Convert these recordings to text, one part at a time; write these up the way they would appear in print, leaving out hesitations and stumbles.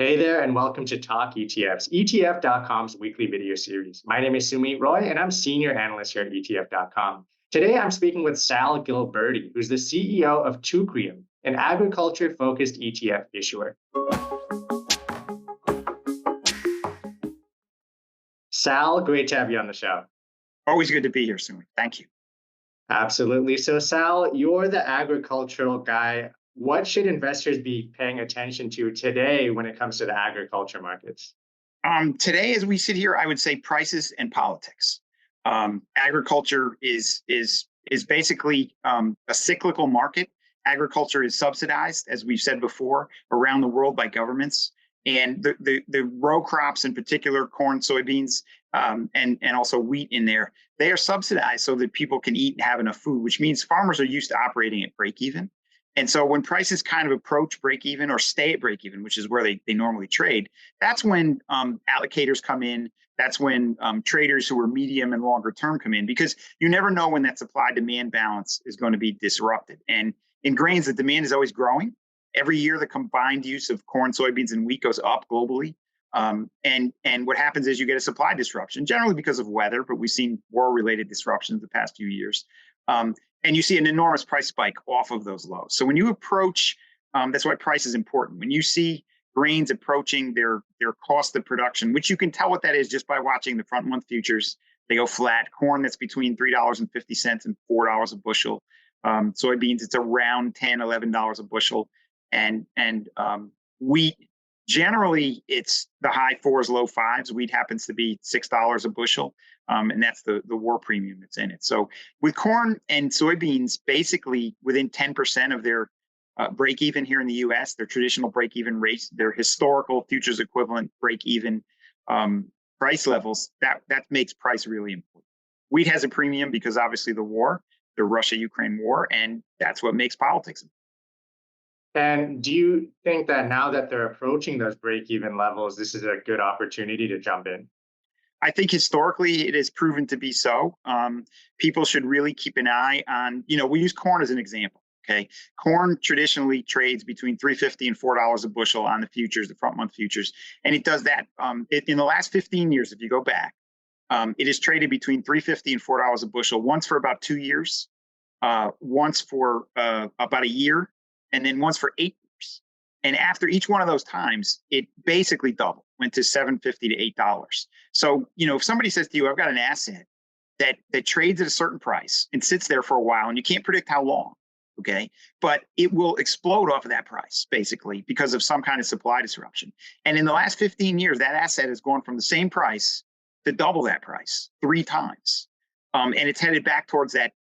Hey there, and welcome to Talk ETFs, ETF.com's weekly video series. My name is Sumit Roy, and I'm Senior Analyst here at ETF.com. Today, I'm speaking with Sal Gilbertie, who's the CEO of Teucrium, an agriculture-focused ETF issuer. Sal, great to have you on the show. Always good to be here, Sumit. Thank you. Absolutely. So, Sal, you're the agricultural guy. What should investors be paying attention to today when it comes to the agriculture markets? Today, as we sit here, I would say prices and politics. Agriculture is basically a cyclical market. Agriculture is subsidized, as we've said before, around the world by governments. And the row crops, in particular, corn, soybeans, and also wheat in there, they are subsidized so that people can eat and have enough food, which means farmers are used to operating at break even. And so when prices kind of approach break even or stay at break even, which is where they normally trade, that's when allocators come in. That's when traders who are medium and longer term come in, because you never know when that supply demand balance is going to be disrupted. And in grains, the demand is always growing. Every year, the combined use of corn, soybeans, and wheat goes up globally. And what happens is you get a supply disruption, generally because of weather, but we've seen war-related disruptions the past few years. And you see an enormous price spike off of those lows. So when you approach, that's why price is important. When you see grains approaching their cost of production, which you can tell what that is just by watching the front month futures, they go flat. Corn, that's between $3.50 and $4 a bushel. Soybeans, it's around $10, $11 a bushel. And wheat, generally, it's the high fours, low fives. Wheat happens to be $6 a bushel. And that's the war premium that's in it. So with corn and soybeans, basically within 10% of their break even here in the US, their traditional break even rates, their historical futures equivalent break even price levels, that makes price really important. Wheat has a premium because obviously the Russia-Ukraine war, and that's what makes politics important. And do you think that now that they're approaching those break-even levels, this is a good opportunity to jump in? I think historically it has proven to be so. People should really keep an eye on, we use corn as an example. Okay. Corn traditionally trades between $3.50 and $4 a bushel on the futures, the front month futures. And it does that in the last 15 years, if you go back, it has traded between $3.50 and $4 a bushel, once for about 2 years, once for about a year, and then once for 8 years. And after each one of those times, it basically doubled, went to $7.50 to $8. So, if somebody says to you, I've got an asset that trades at a certain price and sits there for a while, and you can't predict how long, okay, but it will explode off of that price, basically, because of some kind of supply disruption. And in the last 15 years, that asset has gone from the same price to double that price 3 times. And it's headed back towards that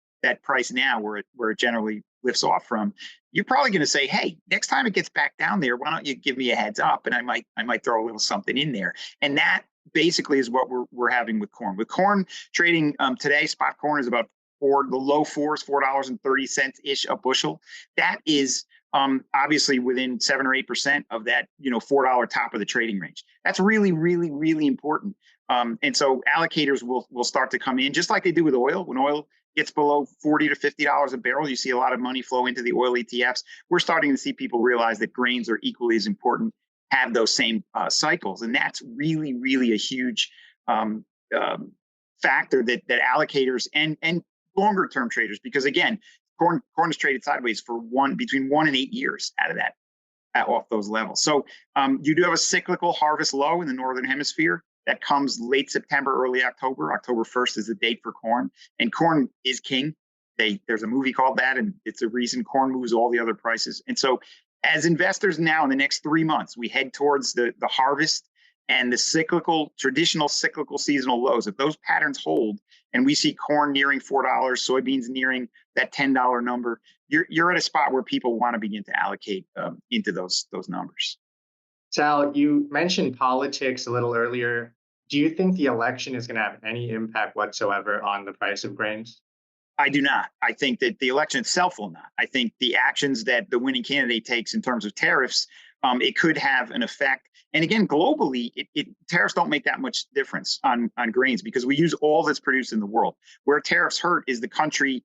price now where it generally lifts off from. You're probably going to say, hey, next time it gets back down there, why don't you give me a heads up? And I might throw a little something in there. And that basically is what we're having with corn. With corn trading today, spot corn is about the low fours, $4.30 ish a bushel. That is obviously within 7 or 8% of that $4 top of the trading range. That's really, really, really important. And so allocators will start to come in just like they do with oil. When oil gets below $40 to $50 a barrel, you see a lot of money flow into the oil ETFs. We're starting to see people realize that grains are equally as important, have those same cycles. And that's really, really a huge factor that allocators and longer term traders, because again, corn is traded sideways for between 1 and 8 years out of that, off those levels. So you do have a cyclical harvest low in the Northern Hemisphere. That comes late September, early October. October 1st is the date for corn. And corn is king. There's a movie called that, and it's a reason corn moves all the other prices. And so as investors now in the next 3 months, we head towards the harvest and the traditional cyclical seasonal lows. If those patterns hold and we see corn nearing $4, soybeans nearing that $10 number, you're at a spot where people want to begin to allocate into those numbers. Sal, you mentioned politics a little earlier. Do you think the election is going to have any impact whatsoever on the price of grains? I do not. I think that the election itself will not. I think the actions that the winning candidate takes in terms of tariffs, it could have an effect. And again, globally, tariffs don't make that much difference on grains because we use all that's produced in the world. Where tariffs hurt is the country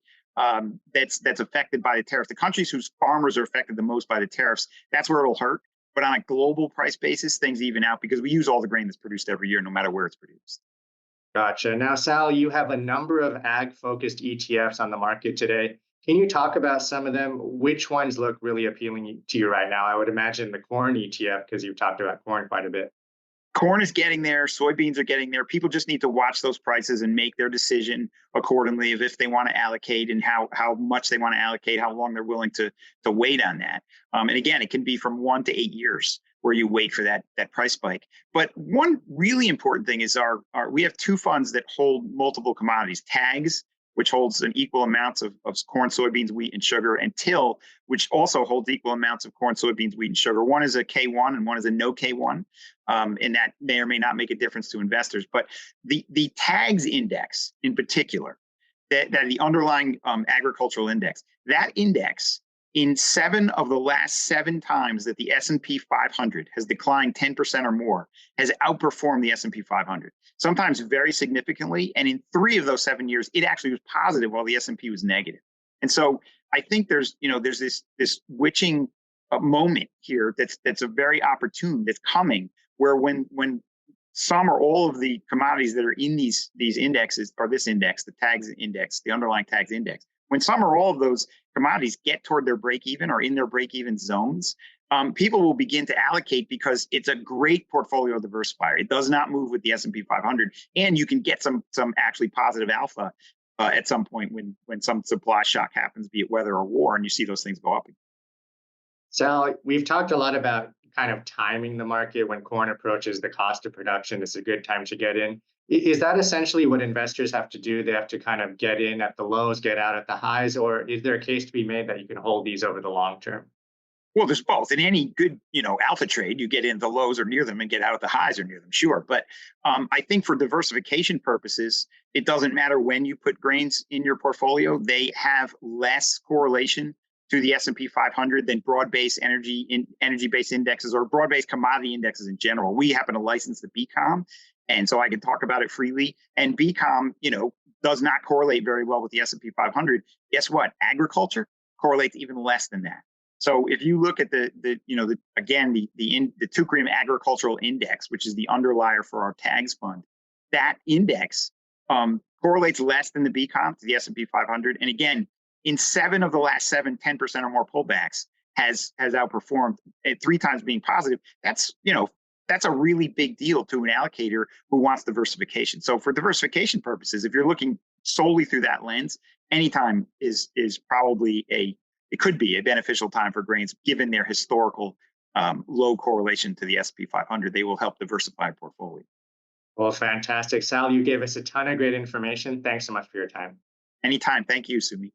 that's affected by the tariffs. The countries whose farmers are affected the most by the tariffs, that's where it'll hurt. But on a global price basis, things even out because we use all the grain that's produced every year, no matter where it's produced. Gotcha. Now, Sal, you have a number of ag-focused ETFs on the market today. Can you talk about some of them? Which ones look really appealing to you right now? I would imagine the corn ETF, because you've talked about corn quite a bit. Corn is getting there. Soybeans are getting there. People just need to watch those prices and make their decision accordingly of if they want to allocate and how much they want to allocate, how long they're willing to wait on that. And again, it can be from 1 to 8 years where you wait for that price spike. But one really important thing is our we have two funds that hold multiple commodities: tags, which holds an equal amounts of corn, soybeans, wheat, and sugar, and till, which also holds equal amounts of corn, soybeans, wheat, and sugar. One is a K1 and one is a no K1, and that may or may not make a difference to investors. But the tags index in particular, that the underlying agricultural index, that index in 7 of the last 7 times that the S&P 500 has declined 10% or more, has outperformed the S&P 500, sometimes very significantly. And in 3 of those 7 years, it actually was positive while the S&P was negative. And so I think there's this witching moment here that's a very opportune, that's coming, where when some or all of the commodities that are in these indexes, or this index, the tags index, the underlying tags index, when some or all of those commodities get toward their break even or in their break even zones, people will begin to allocate because it's a great portfolio diversifier. It does not move with the S&P 500, and you can get some actually positive alpha at some point when some supply shock happens, be it weather or war, and you see those things go up. Sal, we've talked a lot about kind of timing the market. When corn approaches the cost of production, it's a good time to get in. Is that essentially what investors have to do? They have to kind of get in at the lows, get out at the highs, or is there a case to be made that you can hold these over the long term? Well, there's both. In any good, alpha trade, you get in the lows or near them and get out at the highs or near them, sure. But I think for diversification purposes, it doesn't matter when you put grains in your portfolio. They have less correlation to the S&P 500 than broad-based energy-based indexes or broad-based commodity indexes in general. We happen to license the BCOM, and so I can talk about it freely. And BCOM, does not correlate very well with the S&P 500. Guess what? Agriculture correlates even less than that. So if you look at the Teucrium agricultural index, which is the underlier for our tags fund, that index correlates less than the BCOM to the S&P 500. And again, in 7 of the last 7, 10% or more pullbacks has outperformed at 3 times being positive. That's a really big deal to an allocator who wants diversification. So for diversification purposes, if you're looking solely through that lens, anytime is probably it could be a beneficial time for grains, given their historical low correlation to the S&P 500. They will help diversify a portfolio. Well, fantastic. Sal, you gave us a ton of great information. Thanks so much for your time. Anytime. Thank you, Sumi.